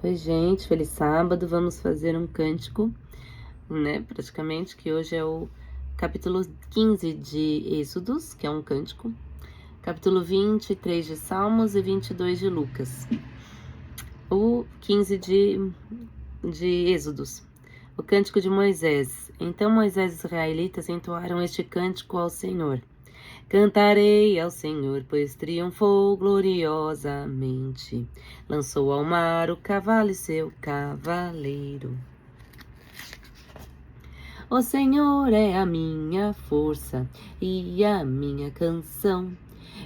Oi, gente, feliz sábado. Vamos fazer um cântico, né? Praticamente, que hoje é o capítulo 15 de Êxodos, que é um cântico, capítulo 23 de Salmos e 22 de Lucas. O 15 de Êxodos, o cântico de Moisés. Então Moisés e os israelitas entoaram este cântico ao Senhor. Cantarei ao Senhor, pois triunfou gloriosamente. Lançou ao mar o cavalo e seu cavaleiro. O Senhor é a minha força e a minha canção.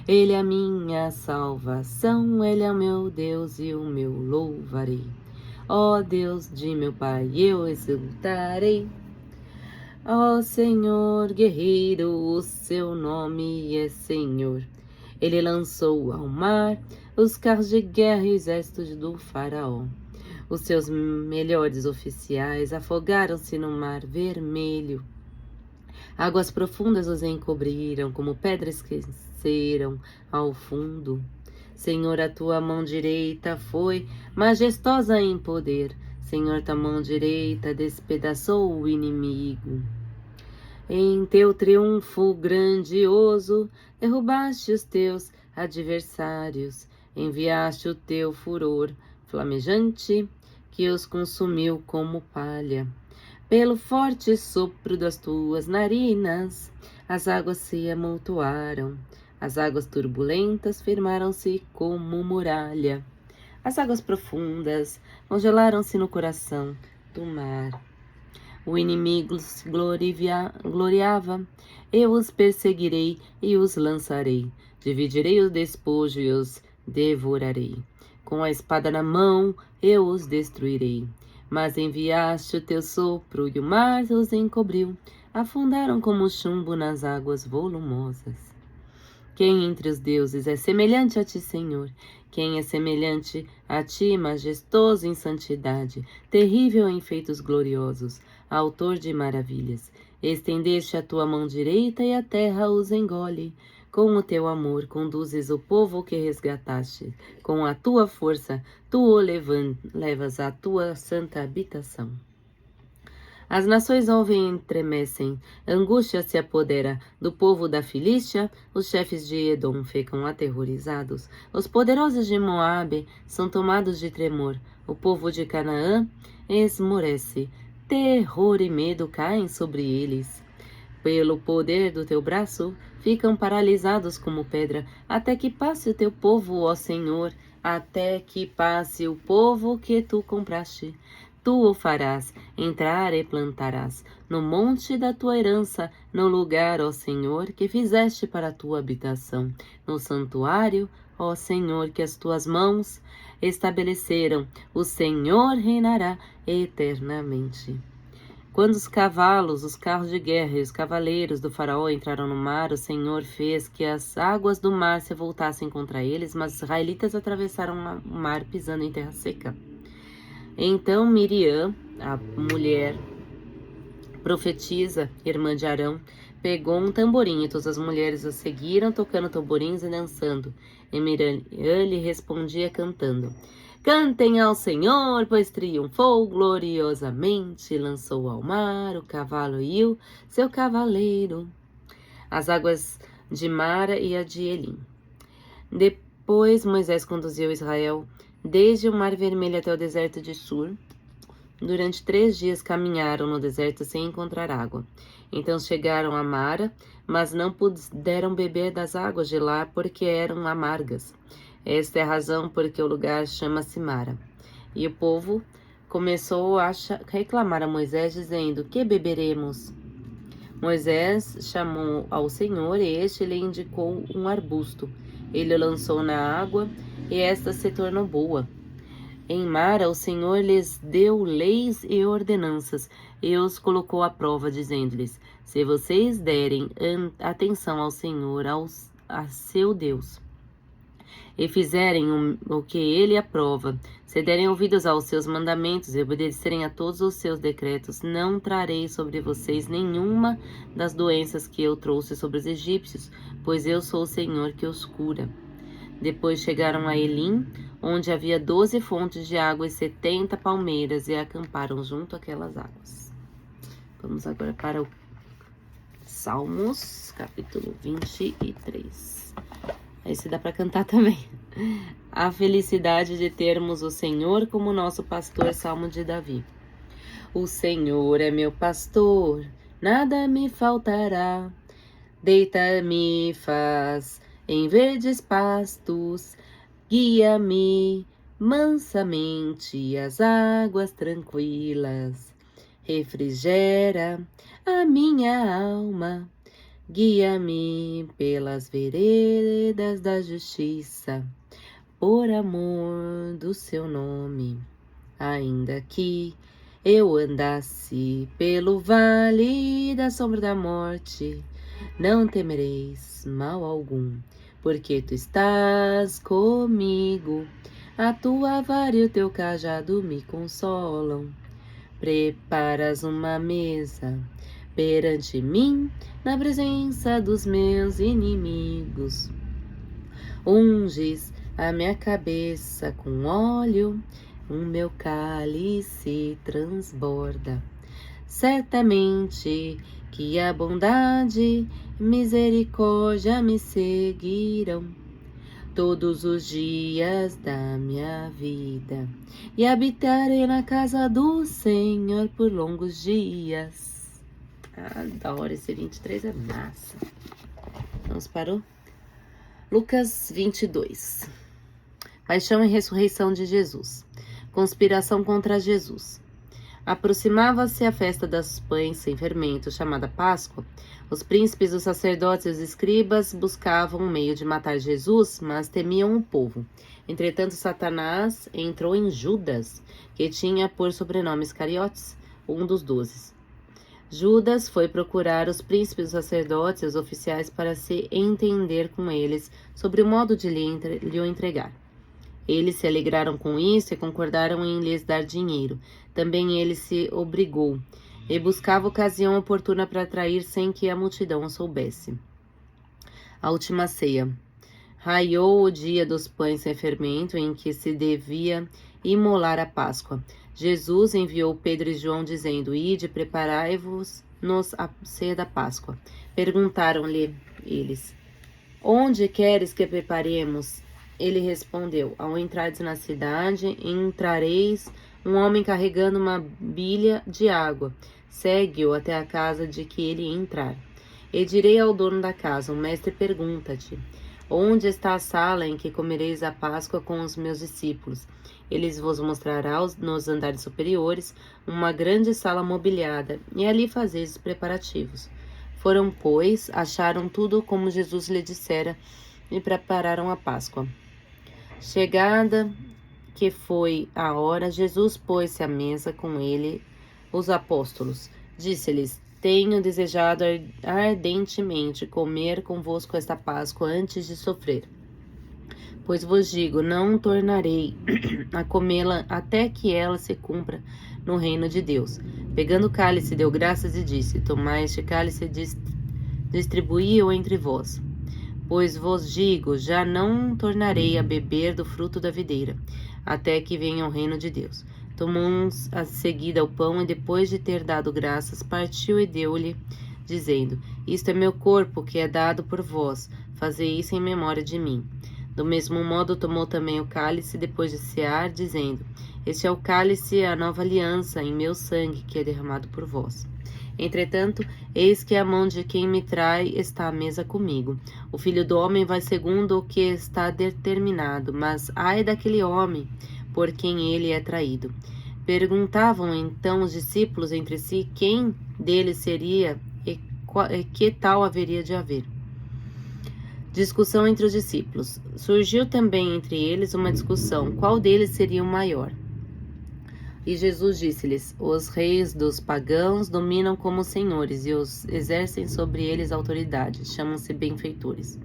Ele é a minha salvação, Ele é o meu Deus e o meu louvarei. Ó Deus de meu Pai, eu exultarei. Ó Senhor guerreiro, o seu nome é Senhor. Ele lançou ao mar os carros de guerra e os exércitos do faraó. Os seus melhores oficiais afogaram-se no mar vermelho. Águas profundas os encobriram, como pedras esqueceram ao fundo. Senhor, a tua mão direita foi majestosa em poder. Senhor, tua mão direita despedaçou o inimigo. Em teu triunfo grandioso, derrubaste os teus adversários, enviaste o teu furor flamejante, que os consumiu como palha. Pelo forte sopro das tuas narinas, as águas se amontoaram, as águas turbulentas firmaram-se como muralha. As águas profundas congelaram-se no coração do mar. O inimigo se gloriava, eu os perseguirei e os lançarei. Dividirei o despojo e os devorarei. Com a espada na mão, eu os destruirei. Mas enviaste o teu sopro e o mar os encobriu. Afundaram como chumbo nas águas volumosas. Quem entre os deuses é semelhante a ti, Senhor? Quem é semelhante a ti, majestoso em santidade, terrível em feitos gloriosos, autor de maravilhas? Estendeste a tua mão direita e a terra os engole. Com o teu amor conduzes o povo que resgataste. Com a tua força, tu o levas à tua santa habitação. As nações ouvem e estremecem, angústia se apodera do povo da Filístia, os chefes de Edom ficam aterrorizados, os poderosos de Moabe são tomados de tremor, o povo de Canaã esmorece, terror e medo caem sobre eles. Pelo poder do teu braço, ficam paralisados como pedra, até que passe o teu povo, ó Senhor, até que passe o povo que tu compraste. Tu o farás entrar e plantarás no monte da tua herança, no lugar, ó Senhor, que fizeste para a tua habitação, no santuário, ó Senhor, que as tuas mãos estabeleceram. O Senhor reinará eternamente. Quando os cavalos, os carros de guerra e os cavaleiros do faraó entraram no mar, o Senhor fez que as águas do mar se voltassem contra eles, mas os israelitas atravessaram o mar pisando em terra seca. Então Miriam, a mulher profetisa, irmã de Arão, pegou um tamborim e todas as mulheres o seguiram, tocando tamborins e dançando. E Miriam lhe respondia cantando: Cantem ao Senhor, pois triunfou gloriosamente, lançou ao mar o cavalo e o seu cavaleiro, as águas de Mara e a de Elim. Depois Moisés conduziu Israel desde o Mar Vermelho até o deserto de Sur. Durante 3 dias caminharam no deserto sem encontrar água. Então chegaram a Mara, mas não puderam beber das águas de lá porque eram amargas. Esta é a razão por que o lugar chama-se Mara. E o povo começou a reclamar a Moisés, dizendo: Que beberemos? Moisés chamou ao Senhor e este lhe indicou um arbusto. Ele o lançou na água e esta se tornou boa. Em Mara, o Senhor lhes deu leis e ordenanças e os colocou à prova, dizendo-lhes: Se vocês derem atenção ao Senhor, a seu Deus, e fizerem o que ele aprova, se derem ouvidos aos seus mandamentos e obedecerem a todos os seus decretos, não trarei sobre vocês nenhuma das doenças que eu trouxe sobre os egípcios, pois eu sou o Senhor que os cura. Depois chegaram a Elim, onde havia 12 fontes de água e 70 palmeiras, e acamparam junto àquelas águas. Vamos agora para o Salmos, capítulo 23. Esse dá para cantar também. A felicidade de termos o Senhor como nosso pastor, Salmo de Davi. O Senhor é meu pastor, nada me faltará. Deita-me faz em verdes pastos, guia-me mansamente às águas tranquilas. Refrigera a minha alma, guia-me pelas veredas da justiça, por amor do seu nome. Ainda que eu andasse pelo vale da sombra da morte, não temereis mal algum, porque tu estás comigo. A tua vara e o teu cajado me consolam. Preparas uma mesa perante mim, na presença dos meus inimigos. Unges a minha cabeça com óleo, o meu cálice transborda. Certamente que a bondade e misericórdia me seguirão todos os dias da minha vida, e habitarei na casa do Senhor por longos dias. Da hora, esse 23 é massa. Vamos para o Lucas 22. Paixão e ressurreição de Jesus. Conspiração contra Jesus. Aproximava-se a festa dos pães sem fermento, chamada Páscoa. Os príncipes, os sacerdotes e os escribas buscavam um meio de matar Jesus, mas temiam o povo. Entretanto, Satanás entrou em Judas, que tinha por sobrenome Iscariotes, um dos 12. Judas foi procurar os príncipes, os sacerdotes e os oficiais para se entender com eles sobre o modo de lhe o entregar. Eles se alegraram com isso e concordaram em lhes dar dinheiro. Também ele se obrigou e buscava ocasião oportuna para atrair sem que a multidão o soubesse. A última ceia. Raiou o dia dos pães sem fermento, em que se devia imolar a Páscoa. Jesus enviou Pedro e João, dizendo: Ide, preparai-vos-nos a ceia da Páscoa. Perguntaram-lhe eles: Onde queres que preparemos? Ele respondeu: Ao entrardes na cidade, entrareis um homem carregando uma bilha de água. Segue-o até a casa de que ele entrar. E direi ao dono da casa: O mestre pergunta-te: Onde está a sala em que comereis a Páscoa com os meus discípulos? Eles vos mostrará nos andares superiores uma grande sala mobiliada, e ali fazeis os preparativos. Foram, pois, acharam tudo como Jesus lhe dissera, e prepararam a Páscoa. Chegada que foi a hora, Jesus pôs-se à mesa com ele, os apóstolos. Disse-lhes: Tenho desejado ardentemente comer convosco esta Páscoa antes de sofrer. Pois vos digo, não tornarei a comê-la até que ela se cumpra no reino de Deus. Pegando o cálice, deu graças e disse: Tomai este cálice e distribuí-o entre vós. Pois vos digo, já não tornarei a beber do fruto da videira, até que venha o reino de Deus. Tomou a seguida o pão e, depois de ter dado graças, partiu e deu-lhe, dizendo: Isto é meu corpo, que é dado por vós. Fazei isso em memória de mim. Do mesmo modo, tomou também o cálice, depois de cear, dizendo: Este é o cálice, a nova aliança, em meu sangue, que é derramado por vós. Entretanto, eis que a mão de quem me trai está à mesa comigo. O Filho do Homem vai segundo o que está determinado, mas ai daquele homem por quem ele é traído. Perguntavam então os discípulos entre si quem deles seria e que tal haveria de haver. Discussão entre os discípulos. Surgiu também entre eles uma discussão: qual deles seria o maior? E Jesus disse-lhes: Os reis dos pagãos dominam como senhores e os exercem sobre eles autoridade. Chamam-se benfeitores.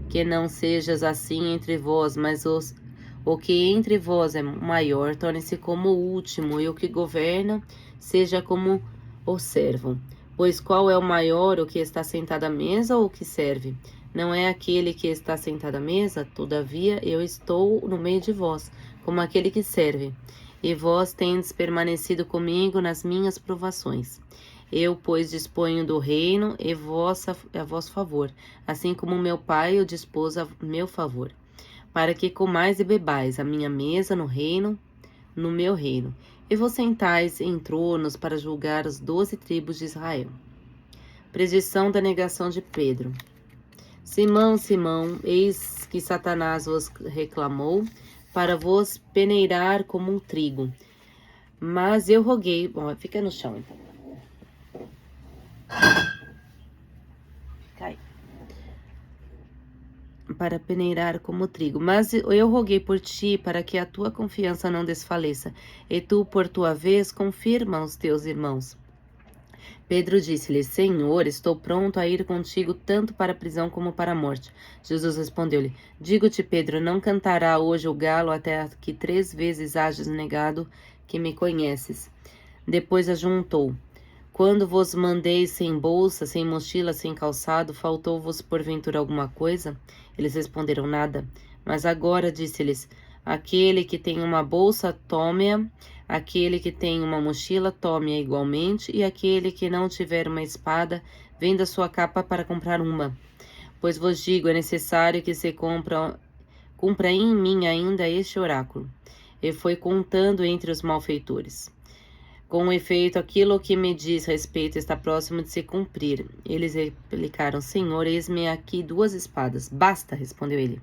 Que não sejas assim entre vós, mas o que entre vós é maior, torne-se como o último, e o que governa seja como o servo. Pois qual é o maior, o que está sentado à mesa ou o que serve? Não é aquele que está sentado à mesa? Todavia eu estou no meio de vós, como aquele que serve. E vós tendes permanecido comigo nas minhas provações. Eu, pois, disponho do reino a vosso favor, assim como meu Pai o dispôs a meu favor, para que comais e bebais a minha mesa no meu reino, e vos sentais em tronos para julgar as 12 tribos de Israel. Predição da negação de Pedro. Simão, Simão, eis que Satanás vos reclamou para vos peneirar como um trigo. Mas eu roguei... Bom, fica no chão, então. Cai. Para peneirar como trigo. Mas eu roguei por ti, para que a tua confiança não desfaleça, e tu, por tua vez, confirma os teus irmãos. Pedro disse-lhe: Senhor, estou pronto a ir contigo tanto para a prisão como para a morte. Jesus respondeu-lhe: Digo-te, Pedro, não cantará hoje o galo até que 3 vezes hajas negado que me conheces. Depois ajuntou: Quando vos mandei sem bolsa, sem mochila, sem calçado, faltou-vos porventura alguma coisa? Eles responderam: Nada. Mas agora disse-lhes: Aquele que tem uma bolsa, tome-a. Aquele que tem uma mochila, tome-a igualmente, e aquele que não tiver uma espada, venda sua capa para comprar uma. Pois vos digo, é necessário que se cumpra em mim ainda este oráculo. E foi contando entre os malfeitores. Com efeito, aquilo que me diz respeito está próximo de se cumprir. Eles replicaram: Senhor, eis-me aqui 2 espadas. Basta, respondeu ele.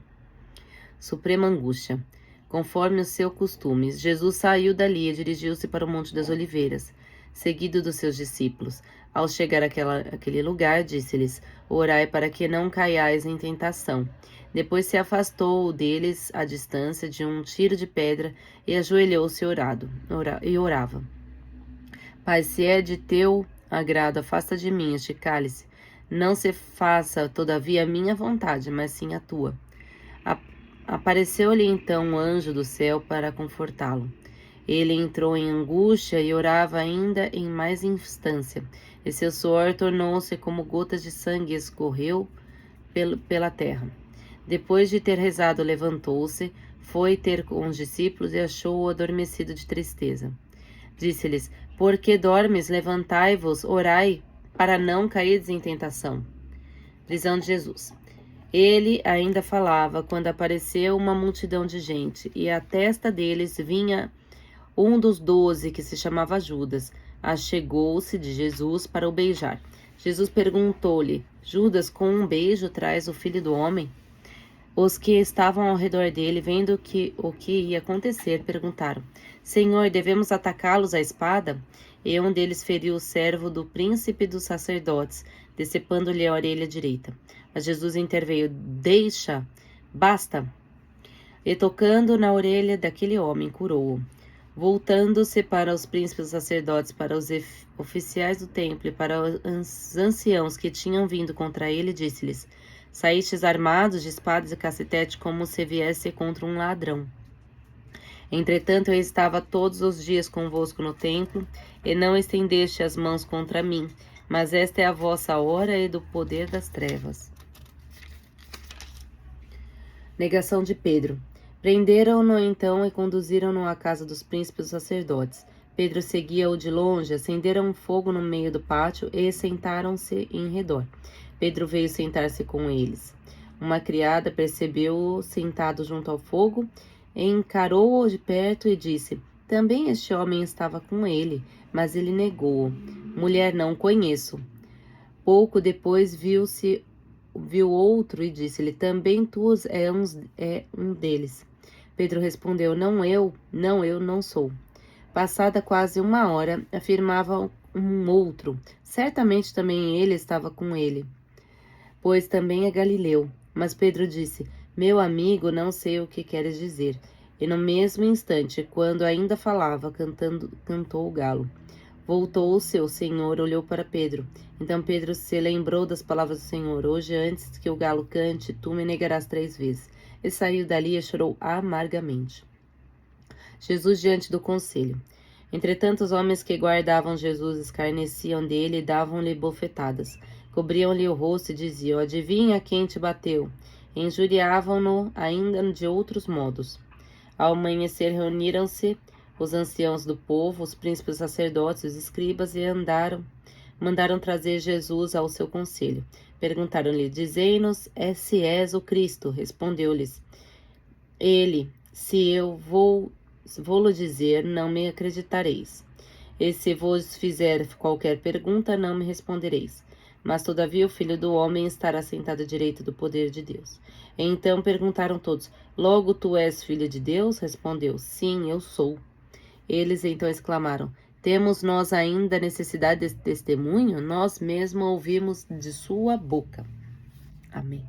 Suprema angústia. Conforme o seu costume, Jesus saiu dali e dirigiu-se para o Monte das Oliveiras, seguido dos seus discípulos. Ao chegar àquele lugar, disse-lhes: Orai para que não caiais em tentação. Depois se afastou deles à distância de um tiro de pedra e ajoelhou-se e orava. Pai, se é de teu agrado, afasta de mim este cálice. Não se faça, todavia, a minha vontade, mas sim a tua. Apareceu-lhe então um anjo do céu para confortá-lo. Ele entrou em angústia e orava ainda em mais instância, e seu suor tornou-se como gotas de sangue e escorreu pela terra. Depois de ter rezado, levantou-se, foi ter com os discípulos e achou-o adormecido de tristeza. Disse-lhes: Por que dormes? Levantai-vos, orai, para não cairdes em tentação. Prisão de Jesus. Ele ainda falava quando apareceu uma multidão de gente, e à testa deles vinha um dos 12, que se chamava Judas. Achegou-se de Jesus para o beijar. Jesus perguntou-lhe: Judas, com um beijo traz o Filho do Homem? Os que estavam ao redor dele, vendo o que ia acontecer, perguntaram: Senhor, devemos atacá-los à espada? E um deles feriu o servo do príncipe dos sacerdotes, decepando-lhe a orelha direita. Mas Jesus interveio: Deixa, basta. E tocando na orelha daquele homem, curou-o. Voltando-se para os príncipes dos sacerdotes, para os oficiais do templo e para os anciãos que tinham vindo contra ele, disse-lhes: Saístes armados de espadas e cacetete como se viesse contra um ladrão. Entretanto, eu estava todos os dias convosco no templo, e não estendeste as mãos contra mim, mas esta é a vossa hora e do poder das trevas. Negação de Pedro. Prenderam-no então e conduziram-no à casa dos príncipes dos sacerdotes. Pedro seguia-o de longe, acenderam um fogo no meio do pátio e sentaram-se em redor. Pedro veio sentar-se com eles. Uma criada percebeu-o sentado junto ao fogo, encarou-o de perto e disse: Também este homem estava com ele, mas ele negou-o. Mulher, não o conheço. Pouco depois viu outro e disse-lhe: Também tu é um deles. Pedro respondeu: Não, eu não sou. Passada quase 1 hora, afirmava um outro: Certamente também ele estava com ele, pois também é galileu. Mas Pedro disse: Meu amigo, não sei o que queres dizer. E no mesmo instante, quando ainda falava, cantou o galo. Voltou-se o Senhor, olhou para Pedro. Então Pedro se lembrou das palavras do Senhor: Hoje, antes que o galo cante, tu me negarás 3 vezes. E saiu dali e chorou amargamente. Jesus diante do conselho. Entretanto, os homens que guardavam Jesus escarneciam dele e davam-lhe bofetadas. Cobriam-lhe o rosto e diziam: adivinha quem te bateu? E injuriavam-no ainda de outros modos. Ao amanhecer reuniram-se os anciãos do povo, os príncipes sacerdotes, os escribas, e mandaram trazer Jesus ao seu conselho. Perguntaram-lhe: dizei-nos se és o Cristo. Respondeu-lhes ele: se eu vou-lo dizer, não me acreditareis. E se vos fizer qualquer pergunta, não me respondereis. Mas todavia o Filho do Homem estará sentado à direita do poder de Deus. Então perguntaram todos: logo tu és filho de Deus? Respondeu: sim, eu sou. Eles então exclamaram: temos nós ainda necessidade desse testemunho? Nós mesmos ouvimos de sua boca. Amém.